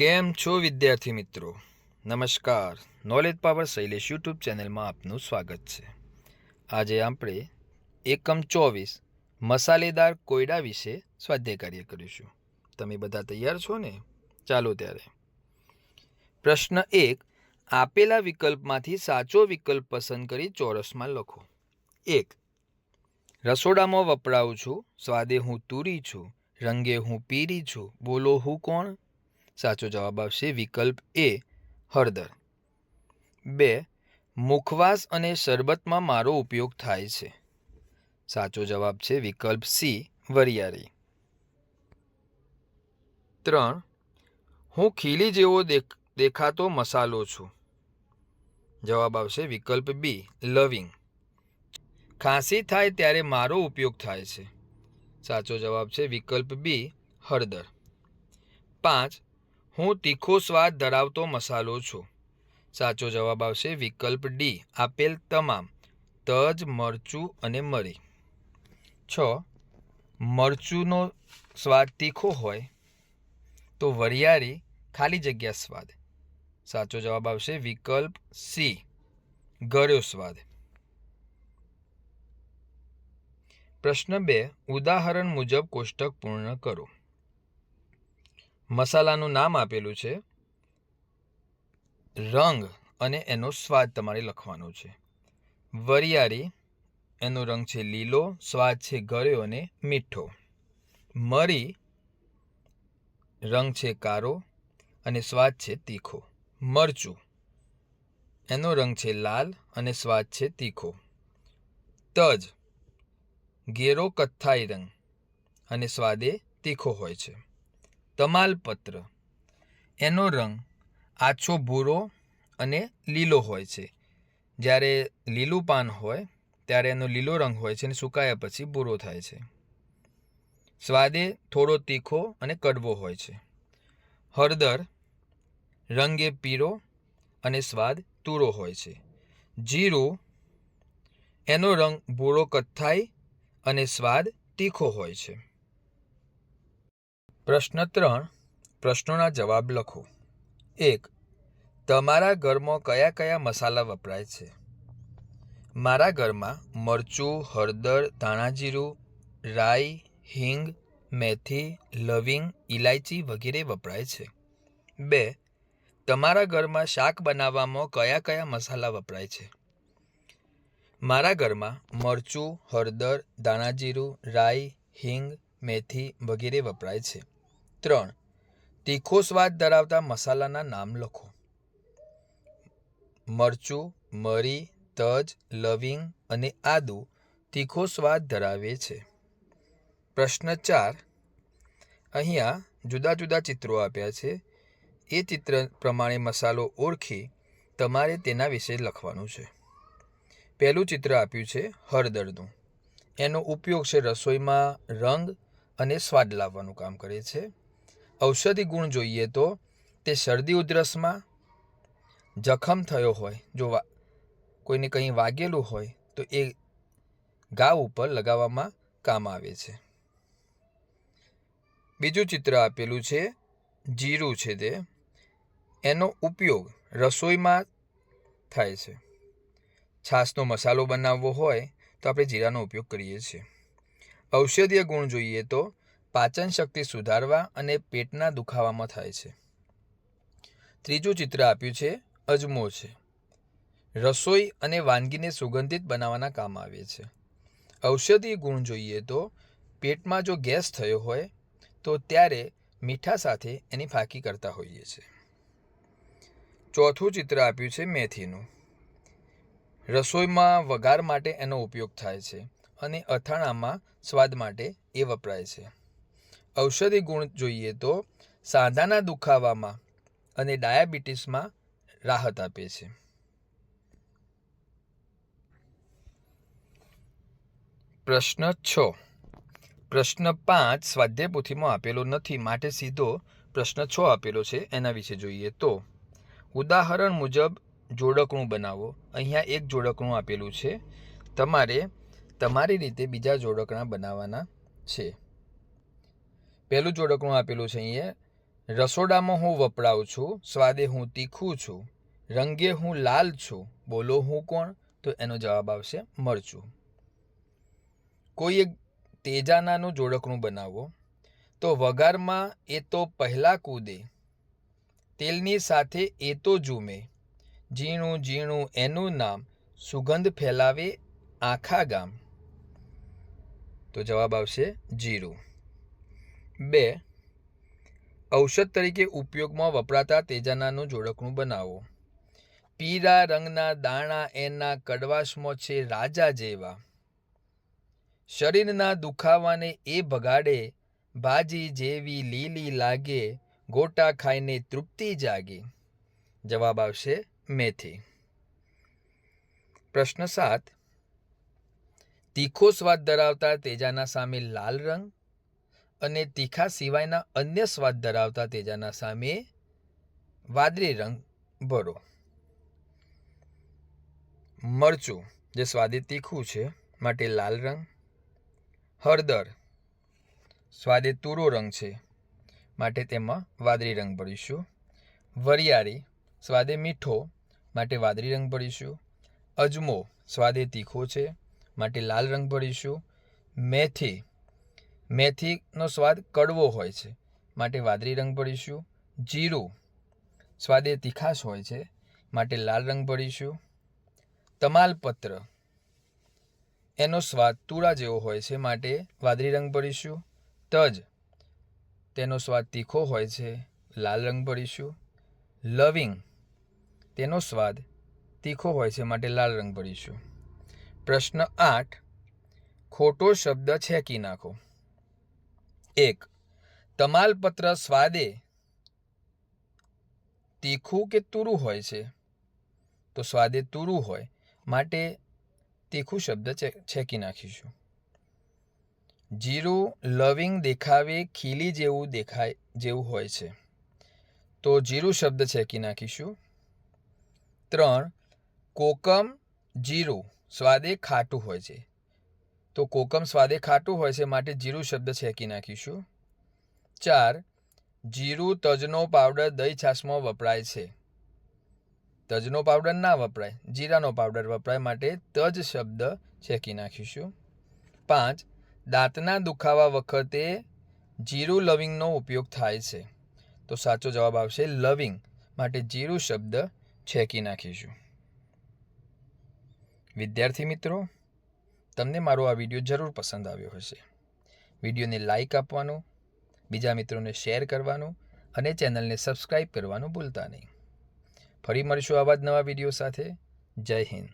કેમ છો વિદ્યાર્થી મિત્રો? નમસ્કાર. નોલેજ પાવર શૈલેષ યુટ્યુબ ચેનલમાં આપનું સ્વાગત છે. આજે આપણે એકમ 24 મસાલેદાર કોયડા વિશે સ્વાધ્યાય કાર્ય કરીશું. તમે બધા તૈયાર છો ને? ચાલો ત્યારે. પ્રશ્ન 1. આપેલા વિકલ્પમાંથી સાચો વિકલ્પ પસંદ કરી ચોરસમાં લખો. 1. રસોડામાં વપરાવું છું, સ્વાદે હું તુરી છું, રંગે હું પીરી છું, બોલો હું કોણ? સાચો જવાબ આવશે વિકલ્પ એ, હળદર. 2. મુખવાસ અને શરબતમાં મારો ઉપયોગ થાય છે. સાચો જવાબ છે વિકલ્પ સી, વરિયાળી. 3. હું ખીલી જેવો દેખાતો મસાલો છું. જવાબ આવશે વિકલ્પ બી, લવિંગ. ખાંસી થાય ત્યારે મારો ઉપયોગ થાય છે. સાચો જવાબ છે વિકલ્પ બી, હળદર. 5. હું તીખો સ્વાદ ધરાવતો મસાલો છું. સાચો જવાબ આવશે વિકલ્પ ડી, આપેલ તમામ, તજ, મરચું અને મરી. 6. મરચુંનો સ્વાદ તીખો હોય તો વરિયાળી ખાલી જગ્યા સ્વાદ. સાચો જવાબ આવશે વિકલ્પ સી, ગળ્યો સ્વાદ. પ્રશ્ન 2. ઉદાહરણ મુજબ કોષ્ટક પૂર્ણ કરો. મસાલાનું નામ આપેલું છે, રંગ અને એનો સ્વાદ તમારે લખવાનો છે. વરિયાળી, એનો રંગ છે લીલો, સ્વાદ છે ગળ્યો અને મીઠો. મરી, રંગ છે કાળો અને સ્વાદ છે તીખો. મરચું, એનો રંગ છે લાલ અને સ્વાદ છે તીખો. તજ, ઘેરો કથ્થાઈ રંગ અને સ્વાદે તીખો હોય છે. તમાલપત્ર, એનો રંગ આછો ભૂરો અને લીલો હોય છે. જ્યારે લીલું પાન હોય ત્યારે એનો લીલો રંગ હોય છે અને સુકાયા પછી ભૂરો થાય છે. સ્વાદે થોડો તીખો અને કડવો હોય છે. હળદર, રંગે પીળો અને સ્વાદ તુરો હોય છે. જીરું, એનો રંગ ભૂરો કથ્થાઈ અને સ્વાદ તીખો હોય છે. પ્રશ્ન 3. પ્રશ્નોના જવાબ લખો. 1. તમારા ઘરમાં કયા કયા મસાલા વપરાય છે? મારા ઘરમાં મરચું, હળદર, ધાણાજીરું, રાઈ, હિંગ, મેથી, લવિંગ, ઇલાયચી વગેરે વપરાય છે. 2. તમારા ઘરમાં શાક બનાવવામાં કયા કયા મસાલા વપરાય છે? મારા ઘરમાં મરચું, હળદર, ધાણાજીરું, રાઈ, હિંગ, મેથી વગેરે વપરાય છે. 3. તીખો સ્વાદ ધરાવતા મસાલાના નામ લખો. મરચું, મરી, તજ, લવિંગ અને આદુ તીખો સ્વાદ ધરાવે છે. પ્રશ્ન 4. અહીંયા જુદા જુદા ચિત્રો આપ્યા છે. એ ચિત્ર પ્રમાણે મસાલો ઓળખી તમારે તેના વિશે લખવાનું છે. પહેલું ચિત્ર આપ્યું છે હળદરનું. એનો ઉપયોગ છે રસોઈમાં રંગ અને સ્વાદ લાવવાનું કામ કરે છે. ઔષધિ ગુણ જોઈએ તો તે શરદી ઉધરસમાં, જખમ થયો હોય, જો કોઈને કંઈ વાગેલું હોય તો એ ઘા ઉપર લગાવવામાં કામ આવે છે. બીજું ચિત્ર આપેલું છે જીરું છે તે. એનો ઉપયોગ રસોઈમાં થાય છે. છાશનો મસાલો બનાવવો હોય તો આપણે જીરાનો ઉપયોગ કરીએ છીએ. ઔષધીય ગુણ જોઈએ તો પાચન શક્તિ સુધારવા અને પેટના દુખાવામાં થાય છે. ત્રીજું ચિત્ર આપ્યું છે અજમો છે. રસોઈ અને વાનગીને સુગંધિત બનાવવાના કામ આવે છે. ઔષધીય ગુણ જોઈએ તો પેટમાં જો ગેસ થયો હોય તો ત્યારે મીઠા સાથે એની ફાંકી કરતા હોઈએ છીએ. ચોથું ચિત્ર આપ્યું છે મેથીનું. રસોઈમાં વઘાર માટે એનો ઉપયોગ થાય છે અને અથાણામાં સ્વાદ માટે એ વપરાય છે. ઔષધિ ગુણ જોઈએ તો સાંધાના દુખાવામાં અને ડાયાબિટીસમાં રાહત આપે છે. પ્રશ્ન 6. પ્રશ્ન 5 સ્વાધ્યાય પોથીમાં આપેલો નથી, માટે સીધો પ્રશ્ન 6 આપેલો છે. એના વિશે જોઈએ તો ઉદાહરણ મુજબ જોડકણું બનાવો. અહીંયા એક જોડકણું આપેલું છે. તમારે તમારી રીતે બીજા જોડકણા બનાવવાના છે. પહેલું જોડકણું આપેલું છે અહીંયા રસોડામાં હું વપરાવું છું, સ્વાદે હું તીખું છું, રંગે હું લાલ છું, બોલો હું કોણ? તો એનો જવાબ આવશે મરચું. કોઈ એક તેજાનાનું જોડકણું બનાવો. તો વઘારમાં એ તો પહેલાં કૂદે, તેલની સાથે એ તો ઝૂમે, ઝીણું ઝીણું એનું નામ, સુગંધ ફેલાવે આખા ગામ. તો જવાબ આવશે જીરું. 2. ઔષધ તરીકે ઉપયોગમાં વપરાતા તેજાનાનું જોડકણું બનાવો. પીળા રંગના દાણા એના કડવાશમાં છે રાજા જેવા, શરીરના દુખાવાને એ ભગાડે, ભાજી જેવી લીલી લાગે, ગોટા ખાઈને તૃપ્તિ જાગે. જવાબ આવશે મેથી. પ્રશ્ન 7. તીખો સ્વાદ ધરાવતા તેજાના સામે લાલ રંગ અને તીખા સિવાયના અન્ય સ્વાદ ધરાવતા તેજાના સામે વાદળી રંગ ભરો. મરચું જે સ્વાદે તીખું છે માટે લાલ રંગ. હળદર સ્વાદે તુરો રંગ છે માટે તેમાં વાદળી રંગ ભરીશું. વરિયાળી સ્વાદે મીઠો માટે વાદળી રંગ ભરીશું. અજમો સ્વાદે તીખો છે માટે લાલ રંગ ભરીશું. મેથીનો સ્વાદ કડવો હોય છે માટે વાદળી રંગ ભરીશું. જીરું સ્વાદે તીખાશ હોય છે માટે લાલ રંગ ભરીશું. તમાલપત્ર એનો સ્વાદ તુરા જેવો હોય છે માટે વાદળી રંગ ભરીશું. તજ તેનો સ્વાદ તીખો હોય છે, લાલ રંગ ભરીશું. લવિંગ તેનો સ્વાદ તીખો હોય છે માટે લાલ રંગ ભરીશું. પ્રશ્ન 8. ખોટો શબ્દ છેકી નાખો. 1. તમાલપત્ર સ્વાદે તીખું કે તુરું હોય છે? તો સ્વાદે તુરું હોય માટે તીખું શબ્દ છેકી નાખીશું. જીરું લવિંગ દેખાવે ખીલી જેવું હોય છે, તો જીરું શબ્દ છેકી નાખીશું. 3. કોકમ જીરું સ્વાદે ખાટું હોય છે, તો કોકમ સ્વાદે ખાટું હોય છે માટે જીરું શબ્દ છેકી નાખીશું. 4. જીરું તજનો પાવડર દહીં છાશમાં વપરાય છે, તજનો પાવડર ના વપરાય, જીરાનો પાવડર વપરાય માટે તજ શબ્દ છેકી નાખીશું. 5. દાંતના દુખાવા વખતે જીરું લવિંગનો ઉપયોગ થાય છે, તો સાચો જવાબ આવશે લવિંગ માટે જીરું શબ્દ છેકી નાખીશું. વિદ્યાર્થી મિત્રો, તમને મારો આ વિડીયો જરૂર પસંદ આવ્યો હશે. વિડીયોને લાઈક આપવાનું, બીજા મિત્રોને શેર કરવાનું અને ચેનલને સબસ્ક્રાઈબ કરવાનું ભૂલતા નહીં. ફરી મળીશું આવા જ નવા વિડીયો સાથે. જય હિન્દ.